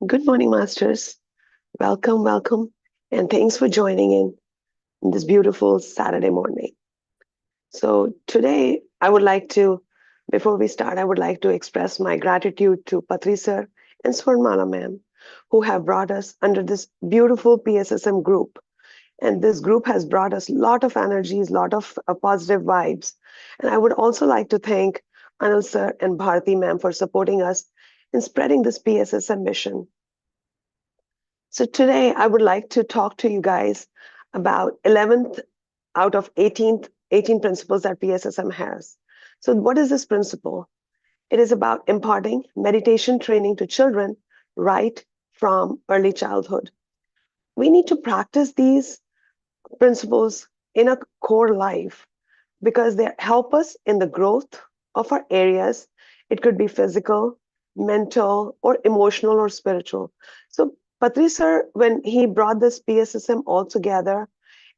Good morning, Masters. Welcome, welcome, and thanks for joining in this beautiful Saturday morning. So, today I would like to, before we start, I would like to express my gratitude to Patri sir and Swarnmala ma'am, who have brought us under this beautiful PSSM group. And this group has brought us a lot of energies, lot of positive vibes. And I would also like to thank Anil sir and Bharati ma'am for supporting us in spreading this PSSM mission. So today I would like to talk to you guys about 11th out of 18 principles that PSSM has. So what is this principle? It is about imparting meditation training to children right from early childhood. We need to practice these principles in a core life because they help us in the growth of our areas. It could be physical, mental, or emotional or spiritual. So Patri sir, when he brought this PSSM all together,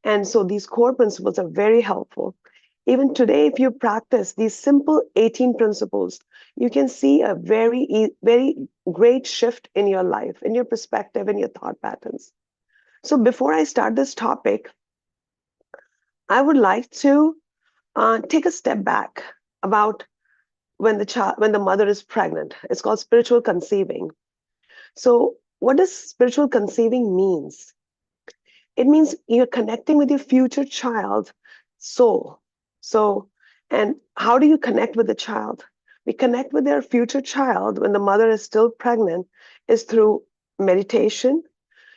and so these core principles are very helpful. Even today, if you practice these simple 18 principles, you can see a very great shift in your life, in your perspective, in your thought patterns. So before I start this topic, I would like to take a step back about when the mother is pregnant. It's called spiritual conceiving. So what does spiritual conceiving means? It means you're connecting with your future child soul. So, and how do you connect with the child? We connect with their future child when the mother is still pregnant is through meditation.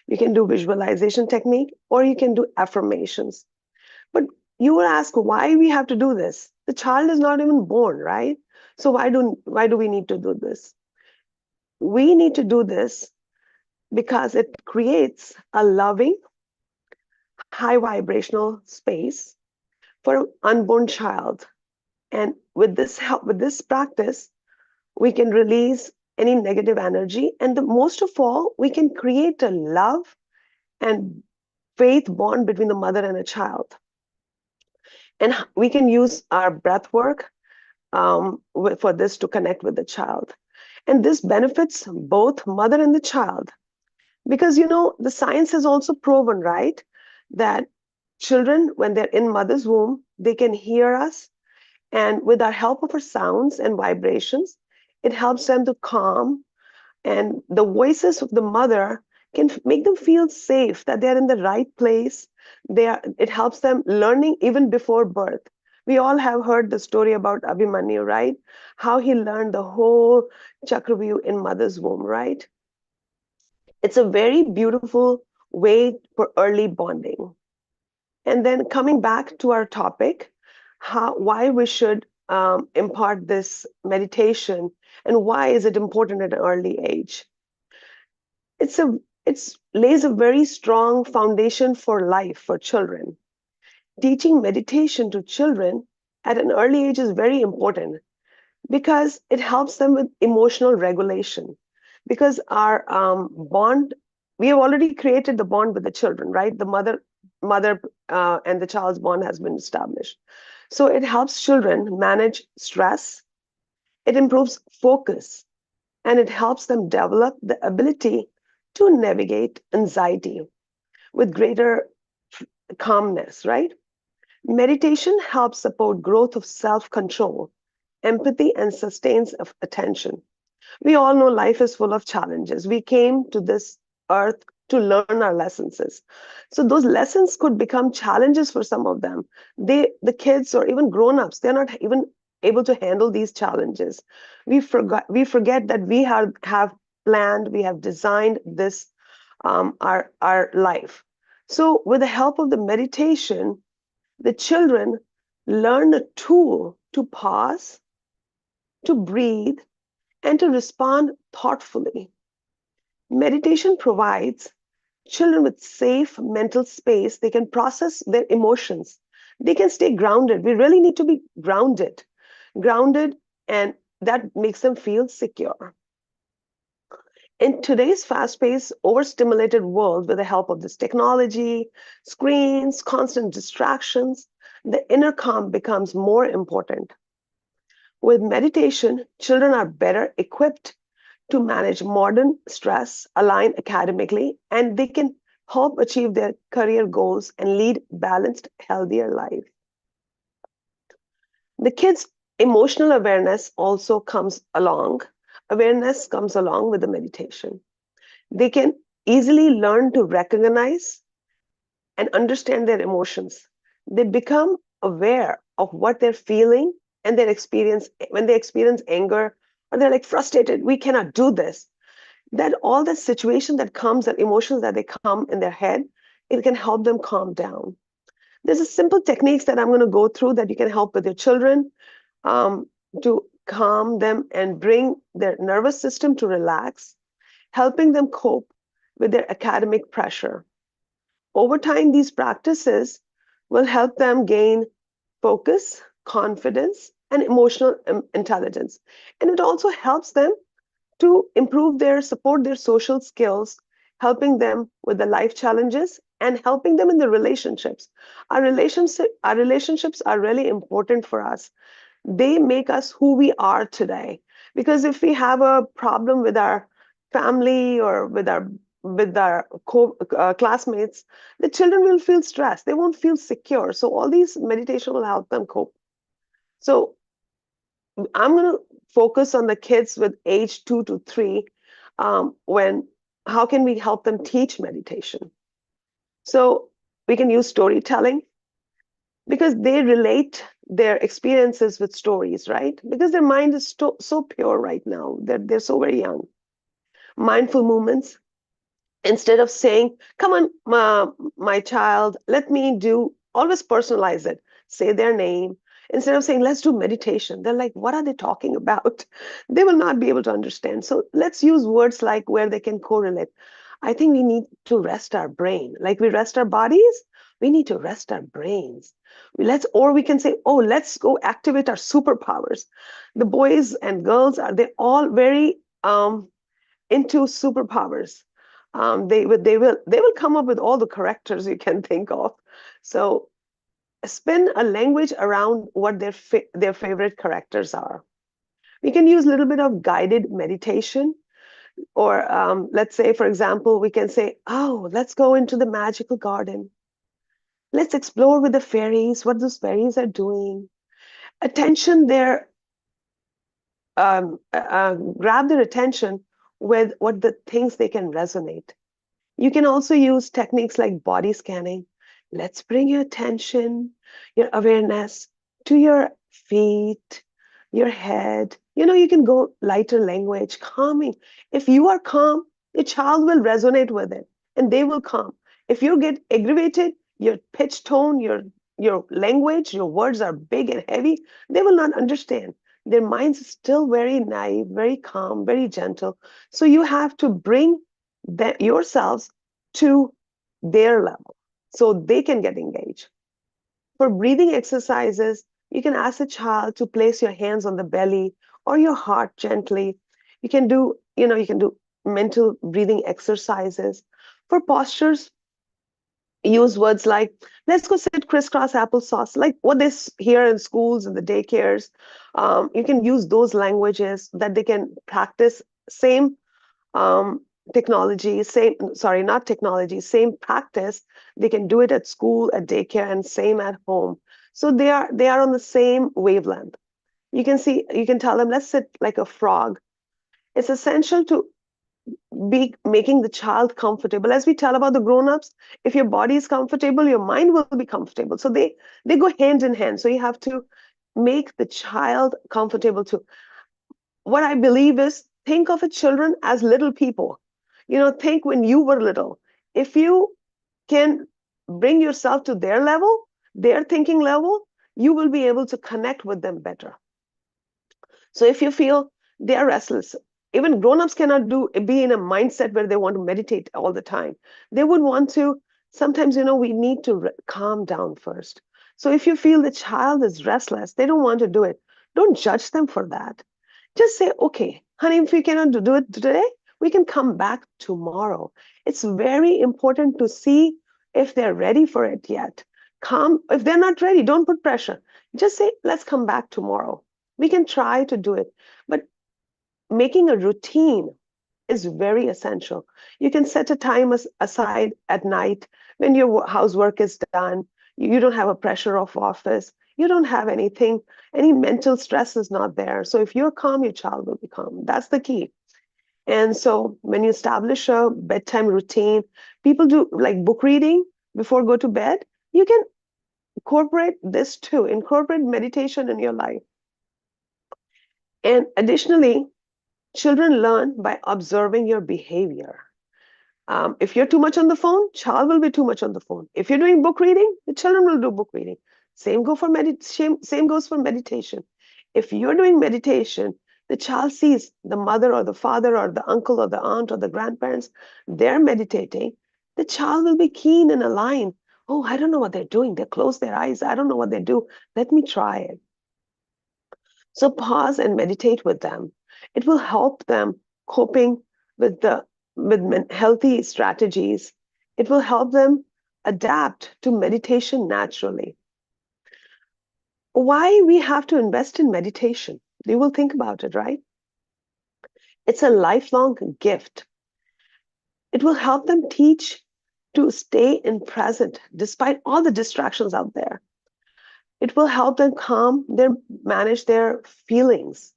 You can do visualization technique or you can do affirmations. But you will ask why we have to do this. The child is not even born, right? So why do we need to do this? We need to do this because it creates a loving, high vibrational space for an unborn child. And with this help, with this practice, we can release any negative energy. And most of all, we can create a love and faith bond between the mother and a child. And we can use our breath work for this to connect with the child. And this benefits both mother and the child. Because, the science has also proven, right, that children, when they're in mother's womb, they can hear us. And with our help of our sounds and vibrations, it helps them to calm. And the voices of the mother can make them feel safe, that they're in the right place. It helps them learning even before birth. We all have heard the story about Abhimanyu, right? How he learned the whole Chakravyuh in mother's womb, right? It's a very beautiful way for early bonding. And then coming back to our topic, why we should impart this meditation and why is it important at an early age? It's a it's lays a very strong foundation for life for children. Teaching meditation to children at an early age is very important because it helps them with emotional regulation. Because our bond, we have already created the bond with the children, right? The mother and the child's bond has been established. So it helps children manage stress, it improves focus, and it helps them develop the ability to navigate anxiety with greater calmness, right? Meditation helps support growth of self-control, empathy, and sustains of attention. We all know life is full of challenges. We came to this earth to learn our lessons. So those lessons could become challenges for some of them. The kids or even grown-ups, they're not even able to handle these challenges. We forget that we have planned, we have designed this our life. So with the help of the meditation, the children learn a tool to pause, to breathe, and to respond thoughtfully. Meditation provides children with safe mental space. They can process their emotions. They can stay grounded. We really need to be grounded, and that makes them feel secure. In today's fast-paced, overstimulated world, with the help of this technology, screens, constant distractions, the inner calm becomes more important. With meditation, children are better equipped to manage modern stress, align academically, and they can help achieve their career goals and lead balanced, healthier life. The kids' emotional awareness also comes along. Awareness comes along with the meditation. They can easily learn to recognize and understand their emotions. They become aware of what they're feeling and their experience when they experience anger or they're like frustrated, we cannot do this. That all the situation that comes and emotions that they come in their head, it can help them calm down. There's a simple techniques that I'm going to go through that you can help with your children um, to calm them and bring their nervous system to relax, helping them cope with their academic pressure. Over time, these practices will help them gain focus, confidence, and emotional intelligence. And it also helps them to improve support their social skills, helping them with the life challenges and helping them in the relationships. Our relationships are really important for us. They make us who we are today. Because if we have a problem with our family or with our classmates, the children will feel stressed. They won't feel secure. So all these meditation will help them cope. So I'm going to focus on the kids with age 2 to 3. When how can we help them teach meditation? So we can use storytelling because they relate their experiences with stories, right? Because their mind is so pure right now. They're so very young. Mindful movements. Instead of saying, come on, my child, let me do, always personalize it. Say their name. Instead of saying, let's do meditation, they're like, what are they talking about? They will not be able to understand. So let's use words like where they can correlate. I think we need to rest our brain. Like we rest our bodies, we need to rest our brains. Or we can say, oh, let's go activate our superpowers. The boys and girls they're all very into superpowers. They will come up with all the characters you can think of. So spin a language around what their favorite characters are. We can use a little bit of guided meditation, or let's say, for example, we can say, "Oh, let's go into the magical garden. Let's explore with the fairies what those fairies are doing." Attention their grab their attention with what the things they can resonate. You can also use techniques like body scanning. Let's bring your attention, your awareness to your feet, your head. You can go lighter language, calming. If you are calm, the child will resonate with it and they will calm. If you get aggravated, your pitch tone, your language, your words are big and heavy, they will not understand. Their minds are still very naive, very calm, very gentle. So you have to bring yourselves to their level so they can get engaged. For breathing exercises, you can ask a child to place your hands on the belly or your heart gently. You can do mental breathing exercises. For postures, use words like, let's go sit crisscross applesauce, like what they hear in schools and the daycares. You can use those languages that they can practice. Same um, technology, not technology, same practice. They can do it at school, at daycare, and same at home. So they are on the same wavelength. You can tell them, let's sit like a frog. It's essential to be making the child comfortable. As we tell about the grown-ups, if your body is comfortable, your mind will be comfortable. So they go hand in hand. So you have to make the child comfortable too. What I believe is, think of the children as little people. Think when you were little. If you can bring yourself to their level, their thinking level, you will be able to connect with them better. So if you feel they are restless, even grown-ups cannot be in a mindset where they want to meditate all the time. They would want to, sometimes, we need to calm down first. So if you feel the child is restless, they don't want to do it, don't judge them for that. Just say, okay, honey, if we cannot do it today, we can come back tomorrow. It's very important to see if they're ready for it yet. If they're not ready, don't put pressure. Just say, let's come back tomorrow. We can try to do it. But making a routine is very essential. You can set a time aside at night when your housework is done. You don't have a pressure of office. You don't have anything, any mental stress is not there. So if you're calm, your child will be calm. That's the key. And so when you establish a bedtime routine, people do like book reading before go to bed. You can incorporate this too, incorporate meditation in your life. And additionally, children learn by observing your behavior. If you're too much on the phone, child will be too much on the phone. If you're doing book reading, the children will do book reading. Same goes for meditation. If you're doing meditation, the child sees the mother or the father or the uncle or the aunt or the grandparents, they're meditating. The child will be keen and aligned. Oh, I don't know what they're doing. They close their eyes. I don't know what they do. Let me try it. So pause and meditate with them. It will help them coping with the healthy strategies. It will help them adapt to meditation naturally. Why we have to invest in meditation? You will think about it, right? It's a lifelong gift. It will help them teach to stay in present despite all the distractions out there. It will help them manage their feelings,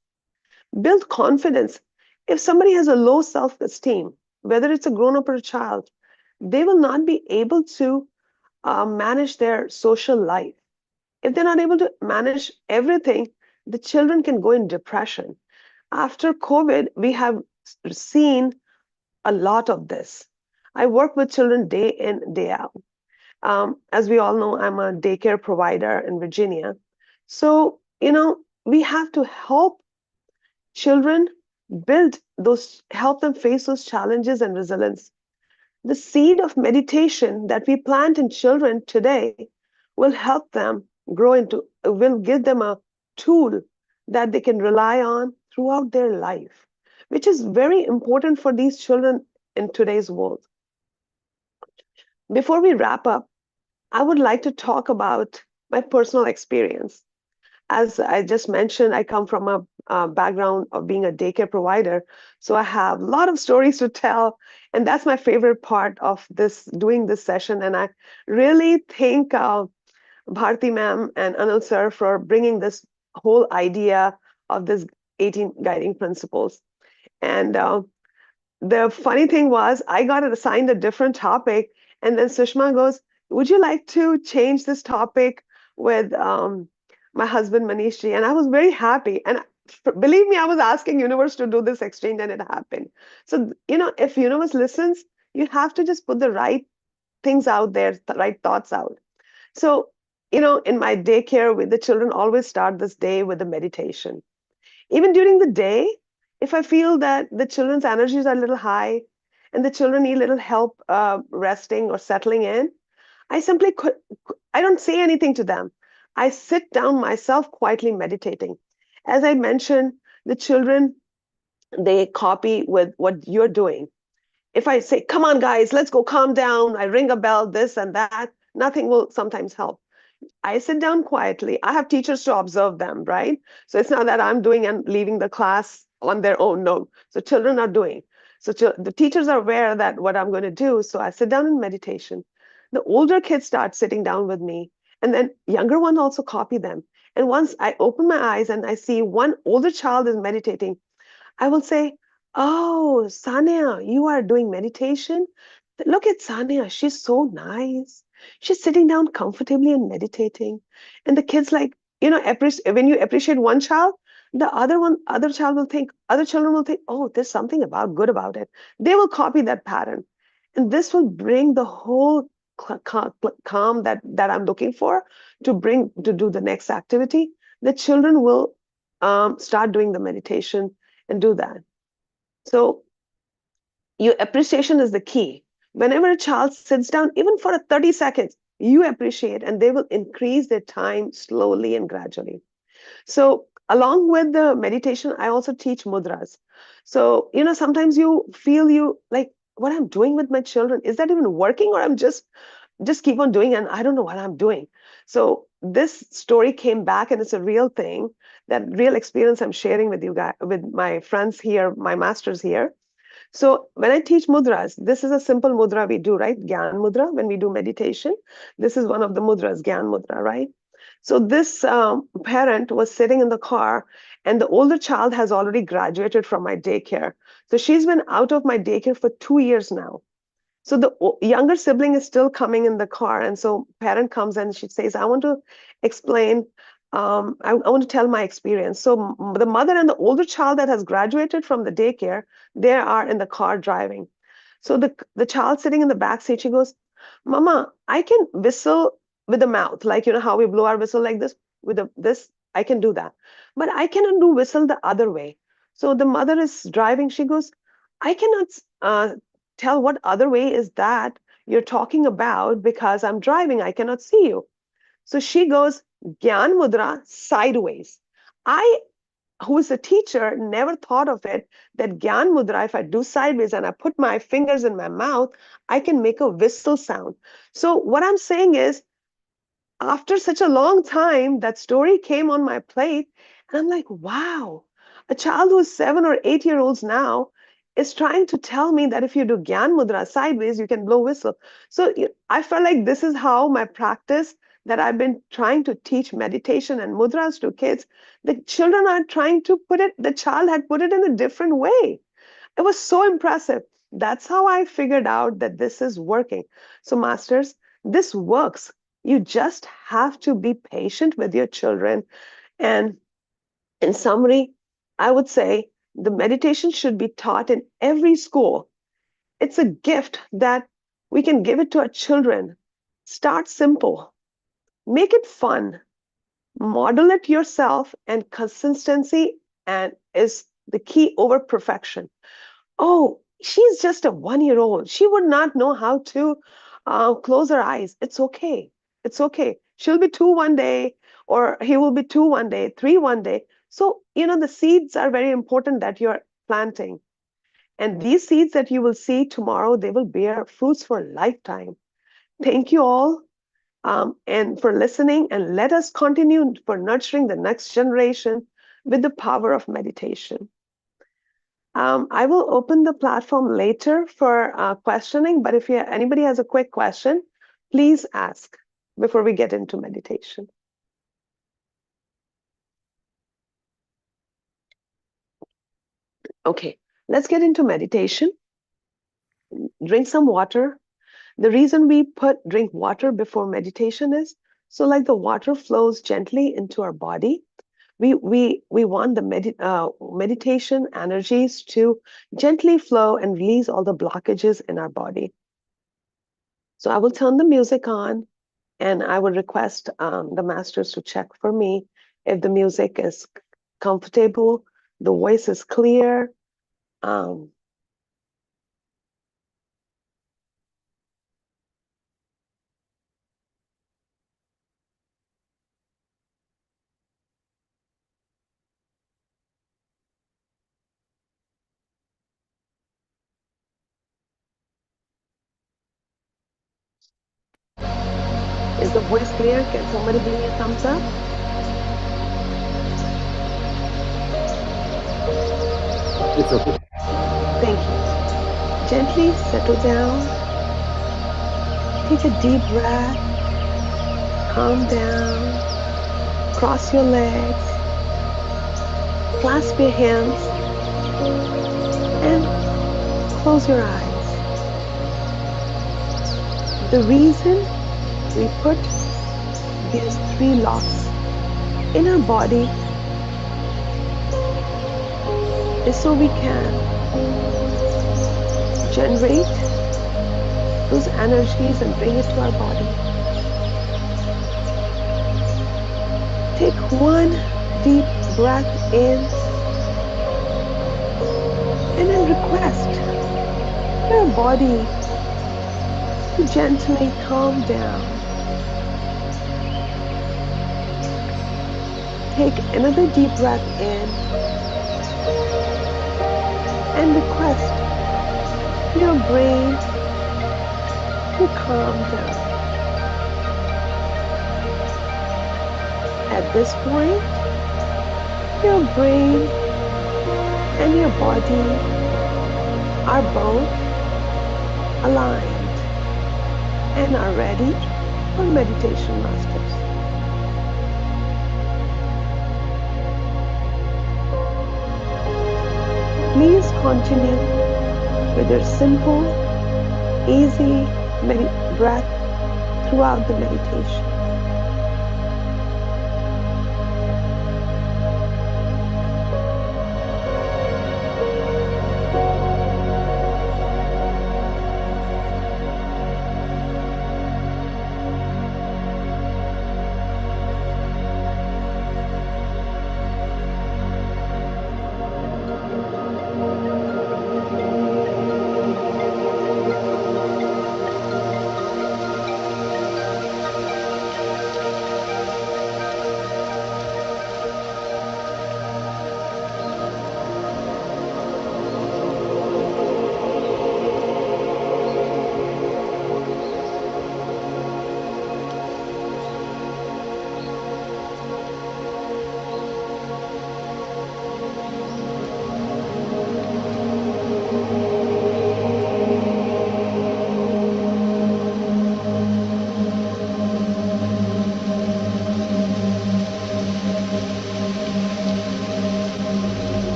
build confidence. If somebody has a low self-esteem, whether it's a grown-up or a child, they will not be able to manage their social life. If they're not able to manage everything, the children can go in depression. After COVID, we have seen a lot of this. I work with children day in, day out. As we all know, I'm a daycare provider in Virginia. So, we have to help children help them face those challenges and resilience. The seed of meditation that we plant in children today will help them will give them a tool that they can rely on throughout their life, which is very important for these children in today's world. Before we wrap up, I would like to talk about my personal experience. As I just mentioned, I come from a background of being a daycare provider, so I have a lot of stories to tell, and that's my favorite part of doing this session. And I really thank Bharti ma'am and Anil sir for bringing this whole idea of this 18 guiding principles. And the funny thing was, I got assigned a different topic, and then Sushma goes, "Would you like to change this topic with my husband Manishji?" And I was very happy. And believe me, I was asking universe to do this exchange, and it happened. So if universe listens, you have to just put the right things out there, the right thoughts out. So in my daycare, with the children, always start this day with a meditation. Even during the day, if I feel that the children's energies are a little high and the children need a little help resting or settling in, I don't say anything to them. I sit down myself quietly meditating. As I mentioned, the children, they copy with what you're doing. If I say, "Come on, guys, let's go calm down," I ring a bell, this and that, nothing will sometimes help. I sit down quietly. I have teachers to observe them, right? So it's not that I'm doing and leaving the class on their own. No. So children are doing. So the teachers are aware that what I'm going to do. So I sit down in meditation. The older kids start sitting down with me, and then younger one also copy them. And once I open my eyes and I see one older child is meditating, I will say, "Oh, Sania, you are doing meditation? Look at Sania. She's so nice. She's sitting down comfortably and meditating." And the kids when you appreciate one child, other children will think, "Oh, there's something good about it." They will copy that pattern. And this will bring the whole calm that I'm looking for to do the next activity. The children will start doing the meditation and do that. So your appreciation is the key. Whenever a child sits down, even for 30 seconds, you appreciate, and they will increase their time slowly and gradually. So along with the meditation, I also teach mudras. So, sometimes you feel you like, what I'm doing with my children, is that even working, or I'm just keep on doing and I don't know what I'm doing. So this story came back, and it's a real thing, that real experience I'm sharing with you guys, with my friends here, my masters here. So when I teach mudras, this is a simple mudra we do, right? Gyan mudra, when we do meditation. This is one of the mudras, Gyan mudra, right? So this parent was sitting in the car, and the older child has already graduated from my daycare. So she's been out of my daycare for 2 years now. So the younger sibling is still coming in the car, and so parent comes and she says, "I want to explain. I want to tell my experience." So the mother and the older child that has graduated from the daycare, they are in the car driving. So the child sitting in the back seat, she goes, "Mama, I can whistle with the mouth, like how we blow our whistle like this with this. I can do that, but I cannot do whistle the other way." So the mother is driving. She goes, "I cannot tell what other way is that you're talking about because I'm driving. I cannot see you." So she goes, "Gyan mudra sideways." I, who is a teacher, never thought of it that Gyan mudra, if I do sideways and I put my fingers in my mouth, I can make a whistle sound. So what I'm saying is, after such a long time, that story came on my plate, and I'm like, wow, a child who's 7 or 8 year olds now is trying to tell me that if you do Gyan Mudra sideways, you can blow whistle. So I felt like this is how my practice that I've been trying to teach meditation and mudras to kids, the children are trying to put it, the child had put it in a different way. It was so impressive. That's how I figured out that this is working. So, masters, this works. You just have to be patient with your children. And in summary, I would say the meditation should be taught in every school. It's a gift that we can give it to our children. Start simple, make it fun, model it yourself, and consistency and is the key over perfection. Oh, she's just a 1 year old. She would not know how to close her eyes. It's okay. It's okay. She'll be two one day, or he will be two one day, three one day. So, the seeds are very important that you're planting. And these seeds that you will see tomorrow, they will bear fruits for a lifetime. Thank you all, and for listening. And let us continue for nurturing the next generation with the power of meditation. I will open the platform later for questioning, but if anybody has a quick question, please ask before we get into meditation. Okay, let's get into meditation. Drink some water. The reason we drink water before meditation is so like the water flows gently into our body. We want the meditation energies to gently flow and release all the blockages in our body. So I will turn the music on, and I would request the masters to check for me if the music is comfortable, the voice is clear. Is the voice clear? Can somebody give me a thumbs up? It's okay. Thank you. Gently settle down. Take a deep breath. Calm down. Cross your legs. Clasp your hands. And close your eyes. The reason we put these 3 locks in our body is so we can generate those energies and bring it to our body. Take one deep breath in and then request your body to gently calm down. Take another deep breath in and request your brain to calm down. At this point, your brain and your body are both aligned and are ready for meditation masters. Please continue with your simple, easy breath throughout the meditation.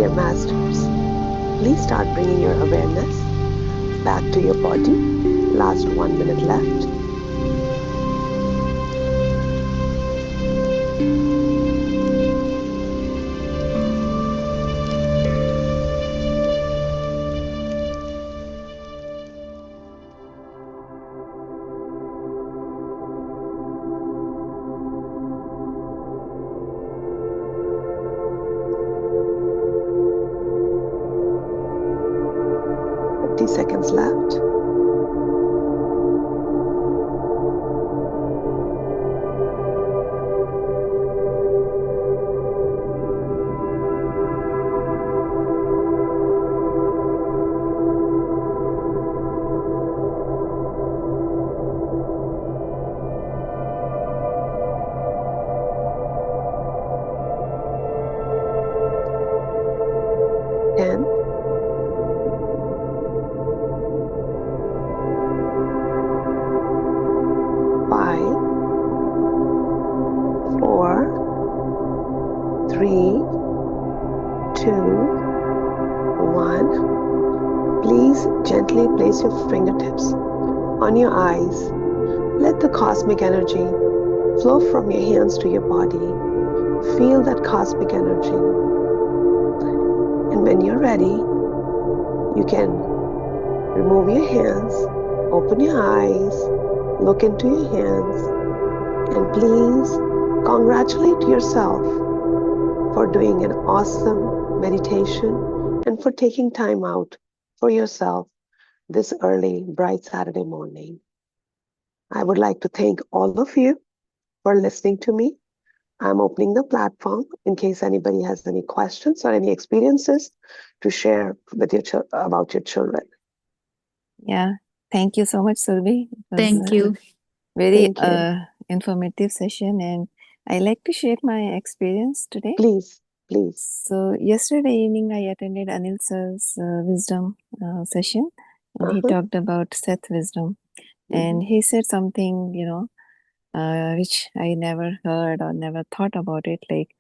dear masters, please start bringing your awareness back to your body. Last 1 minute left. 30 seconds left. Ten, 5, 4, 3, 2, 1. Please gently place your fingertips on your eyes. Let the cosmic energy flow from your hands to your body. Feel that cosmic energy. And when you're ready, you can remove your hands, open your eyes, look into your hands, and please congratulate yourself for doing an awesome meditation and for taking time out for yourself this early, bright Saturday morning. I would like to thank all of you for listening to me. I'm opening the platform in case anybody has any questions or any experiences to share with your about your children. Yeah, thank you so much, Surbi. It was Thank you. very Thank you. informative session, and I like to share my experience today. Please, please. So yesterday evening, I attended Anil sir's wisdom session, and he talked about Seth wisdom, and he said something, which I never heard or never thought about it, like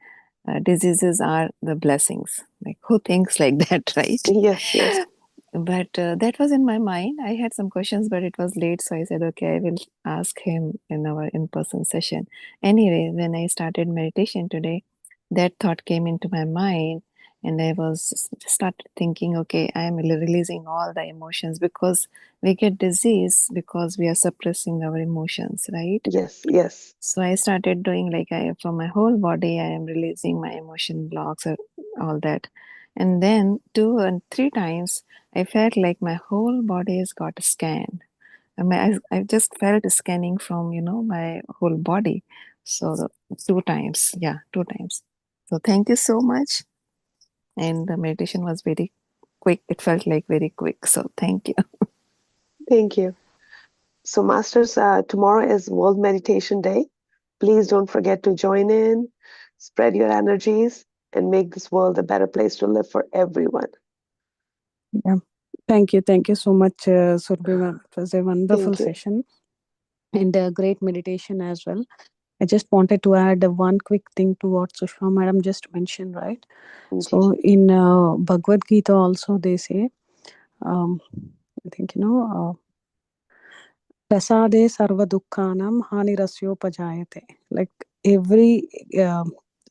diseases are the blessings. Like, who thinks like that, right? Yes, yes. But that was in my mind. I had some questions, but it was late, so I said, okay, I will ask him in our in-person session. Anyway, when I started meditation today, that thought came into my mind, and I was started thinking, okay, I am releasing all the emotions, because we get disease because we are suppressing our emotions, right? Yes, yes. So I started doing like from my whole body, I am releasing my emotion blocks or all that. And then 2 and 3 times, I felt like my whole body has got scanned. I mean, I just felt scanning from, my whole body. So 2 times, yeah, 2 times. So thank you so much. And the meditation was very quick. It felt like very quick. So thank you. Thank you. So, Masters, tomorrow is World Meditation Day. Please don't forget to join in, spread your energies, and make this world a better place to live for everyone. Yeah. Thank you. Thank you so much, Surbi ma'am. It was a wonderful Thank you. session and a great meditation as well. I just wanted to add one quick thing to what Sushma madam just mentioned, right? So in Bhagavad Gita also they say, I think, prasade sarva dukkhanam hanirasyopajaayate. Like every,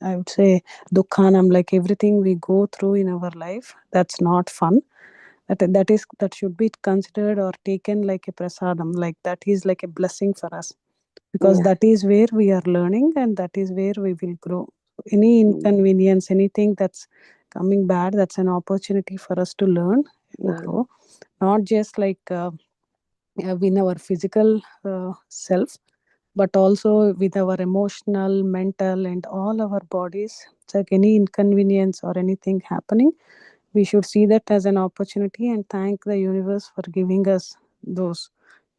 I would say, dukkhanam, like everything we go through in our life, that's not fun. That should be considered or taken like a prasadam, like that is like a blessing for us, because that is where we are learning and that is where we will grow. Any inconvenience, anything that's coming bad, that's an opportunity for us to learn and grow, not just like in our physical self, but also with our emotional, mental, and all our bodies. It's like any inconvenience or anything happening, we should see that as an opportunity and thank the universe for giving us those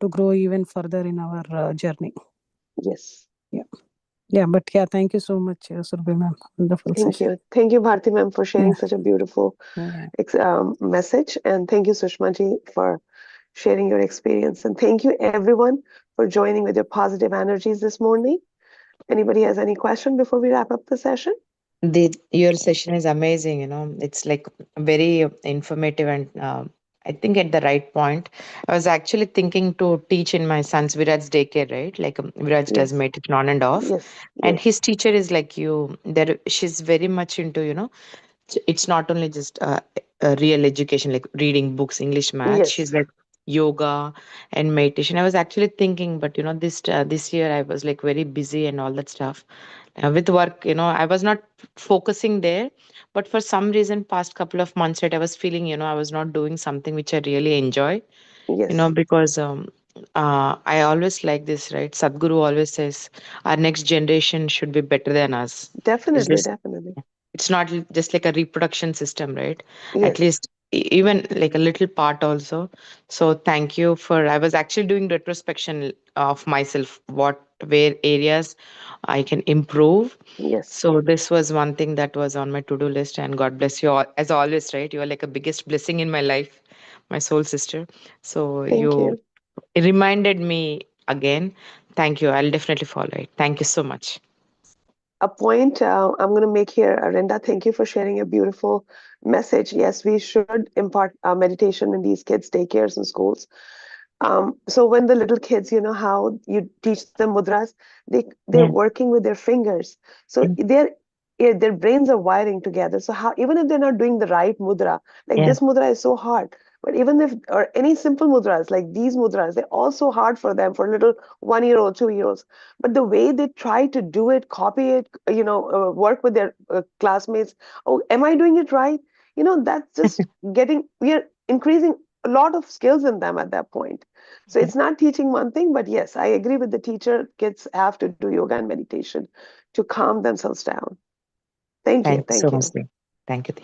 to grow even further in our journey. Yes. Yeah, but yeah, thank you so much, Surbi ma'am. Wonderful Thank session. you. Thank you, Bharti ma'am, for sharing such a beautiful message. And thank you, Sushma ji, for sharing your experience. And thank you, everyone, for joining with your positive energies this morning. Anybody has any question before we wrap up the session? Your session is amazing. It's like very informative and I think at the right point. I was actually thinking to teach in my son's Viraj's daycare, right? Like Viraj does Yes, meditation on and off, yes, and yes, his teacher is like you. There, she's very much into it's not only just real education like reading books, English, math. She's yes, like yoga and meditation. I was actually thinking, but this year I was like very busy and all that stuff with work. I was not focusing there, but for some reason past couple of months, right, I was feeling I was not doing something which I really enjoy, yes. because I always like this, right? Sadhguru always says our next generation should be better than us. It's Definitely, just definitely. it's not just like a reproduction system, right? At Yes, least even like a little part also. So thank you for, I was actually doing retrospection of myself, what where areas I can improve. yes. So this was one thing that was on my to-do list, and God bless you all as always, right? You are like a biggest blessing in my life, my soul sister. So Thank you you. reminded me again. Thank you. I'll definitely follow it. Thank you so much. A point I'm going to make here, Arinda. Thank you for sharing a beautiful message. Yes, we should impart meditation in these kids' daycares and schools. So when the little kids, you know how you teach them mudras, they're Yeah. working with their fingers. So Yeah. their brains are wiring together. So how even if they're not doing the right mudra, like Yeah. this mudra is so hard. But even if or any simple mudras like these mudras, they're also hard for them for little 1 year old, 2 year olds. But the way they try to do it, copy it, work with their classmates. Oh, am I doing it right? That's just we are increasing a lot of skills in them at that point. So it's not teaching one thing, but yes, I agree with the teacher. Kids have to do yoga and meditation to calm themselves down. Thank you. Thank you so Thank much, you. Deep. Thank you.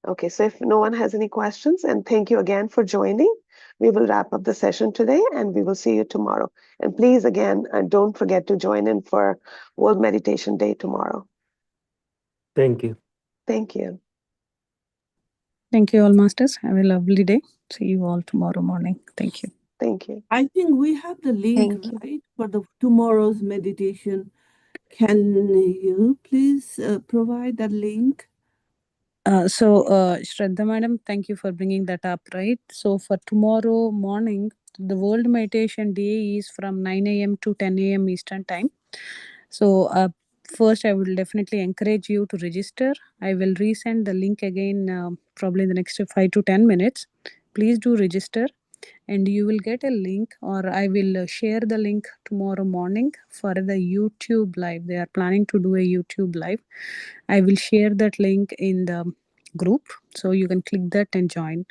Okay, so if no one has any questions, and thank you again for joining, we will wrap up the session today and we will see you tomorrow. And please, again, don't forget to join in for World Meditation Day tomorrow. Thank you. Thank you. Thank you all, masters. Have a lovely day. See you all tomorrow morning. Thank you. Thank you. I think we have the link, Thank you. right, for the tomorrow's meditation. Can you please provide that link? Shraddha madam, thank you for bringing that up, right? So for tomorrow morning, the World Meditation Day is from 9 a.m. to 10 a.m. Eastern Time. So first, I will definitely encourage you to register. I will resend the link again probably in the next 5 to 10 minutes. Please do register, and you will get a link, or I will share the link tomorrow morning for the YouTube live. They are planning to do a YouTube live. I will share that link in the group, so you can click that and join.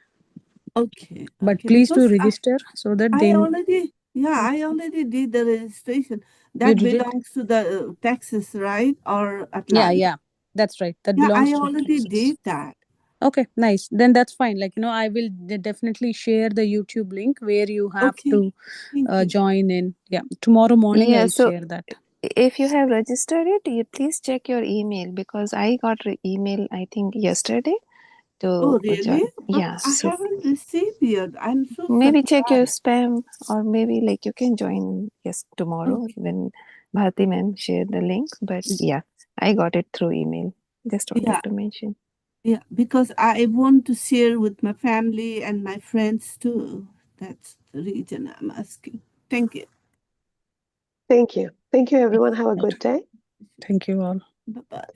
Okay. But Okay. please do Because register so that I then already, I already did the registration. you That did it. belongs to the Texas, right? Or Yeah, Atlanta? yeah, that's right. That Yeah, belongs I to already Texas. did that. Okay, nice. Then that's fine. I will definitely share the YouTube link where you have Okay. to Thank you. join in. Yeah, tomorrow morning Yeah, I'll so share that. if you have registered it, you please check your email because I got email I think yesterday to Oh, really? join. Yeah, I so haven't received yet. I'm so maybe check your surprised. spam or maybe like you can join tomorrow Okay. when Bharati ma'am shared the link. But yeah, I got it through email. Just wanted Yeah. to mention. Yeah. Because I want to share with my family and my friends too. That's the reason I'm asking. Thank you. Thank you. Thank you, everyone. Have a good day. Thank you all. Bye bye.